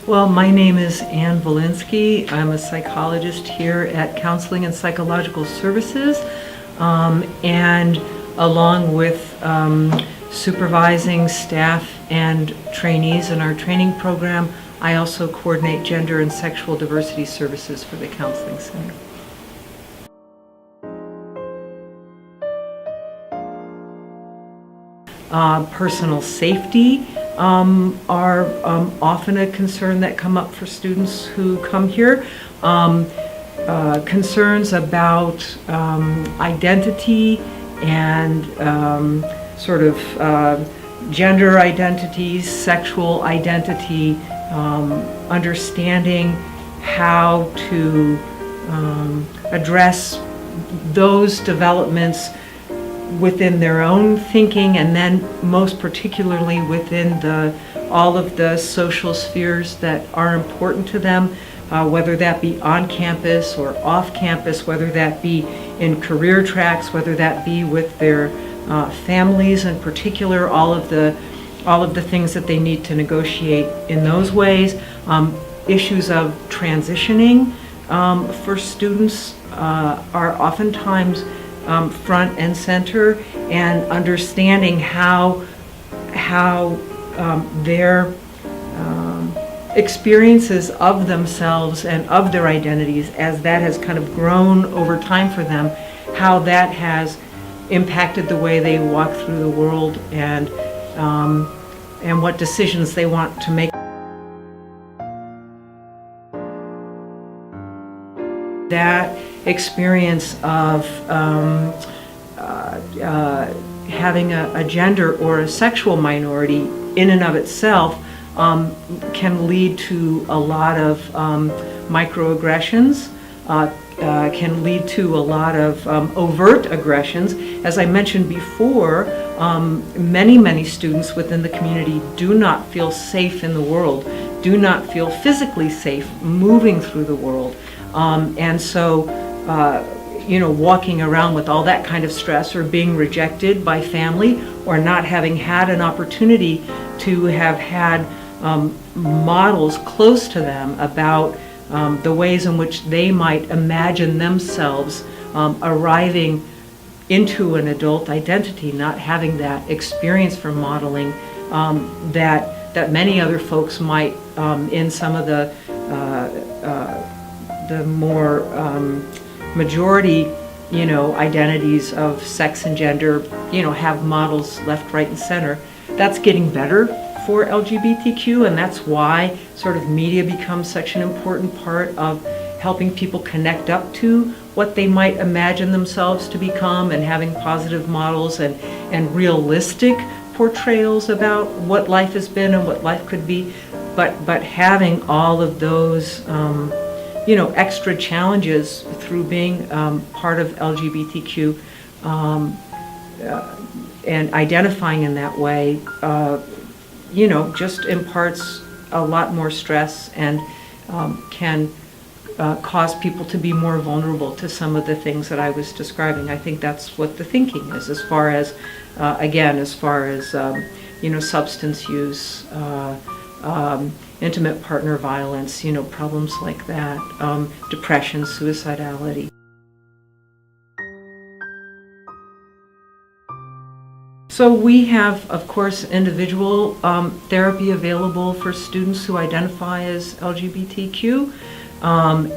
Well, my name is Ann Villinski. I'm a psychologist here at Counseling and Psychological Services, and along with supervising staff and trainees in our training program, I also coordinate gender and sexual diversity services for the Counseling Center. Personal safety are often a concern that come up for students who come here. Concerns about identity and sort of gender identities, sexual identity, understanding how to address those developments within their own thinking, and then most particularly within all of the social spheres that are important to them, whether that be on campus or off campus, whether that be in career tracks, whether that be with their families in particular, all of the things that they need to negotiate in those ways. Issues of transitioning for students are oftentimes front and center, and understanding how their experiences of themselves and of their identities, as that has kind of grown over time for them, how that has impacted the way they walk through the world, and what decisions they want to make. That experience of having a gender or a sexual minority in and of itself can lead to a lot of microaggressions, can lead to a lot of overt aggressions. As I mentioned before, many students within the community do not feel safe in the world, do not feel physically safe moving through the world. And so, walking around with all that kind of stress, or being rejected by family, or not having had an opportunity to have had models close to them about the ways in which they might imagine themselves arriving into an adult identity, not having that experience for modeling that many other folks might in some of the more majority, identities of sex and gender, have models left, right, and center. That's getting better for LGBTQ, and that's why sort of media becomes such an important part of helping people connect up to what they might imagine themselves to become, and having positive models and realistic portrayals about what life has been and what life could be, but having all of those extra challenges through being part of LGBTQ, and identifying in that way, just imparts a lot more stress, and can cause people to be more vulnerable to some of the things that I was describing. I think that's what the thinking is, as far as substance use, intimate partner violence, problems like that, depression, suicidality. So we have, of course, individual therapy available for students who identify as LGBTQ,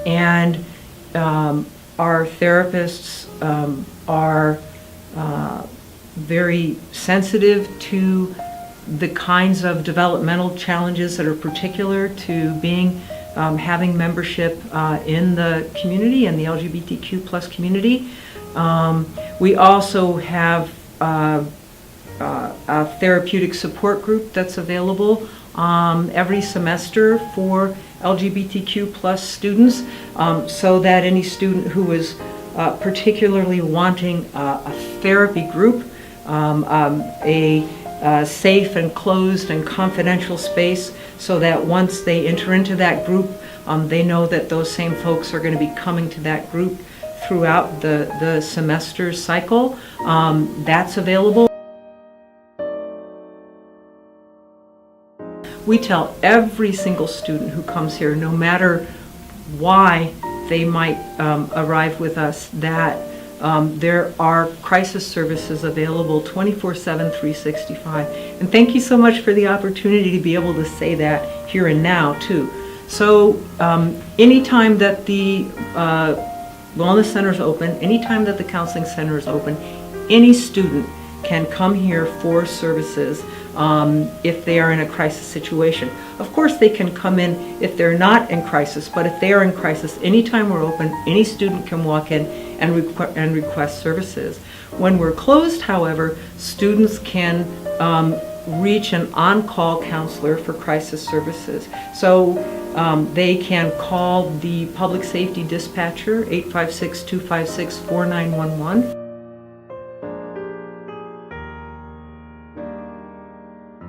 and our therapists are very sensitive to the kinds of developmental challenges that are particular to being having membership in the community, and the LGBTQ plus community. We also have a therapeutic support group that's available every semester for LGBTQ plus students, so that any student who is particularly wanting a therapy group, a safe and closed and confidential space, so that once they enter into that group, they know that those same folks are going to be coming to that group throughout the semester cycle. That's available. We tell every single student who comes here, no matter why they might arrive with us, that there are crisis services available 24/7, 365. And thank you so much for the opportunity to be able to say that here and now, too. So anytime that the Wellness Center is open, anytime that the Counseling Center is open, any student can come here for services if they are in a crisis situation. Of course, they can come in if they're not in crisis, but if they are in crisis, anytime we're open, any student can walk in and request services. When we're closed, however, students can reach an on-call counselor for crisis services. So they can call the public safety dispatcher, 856-256-4911.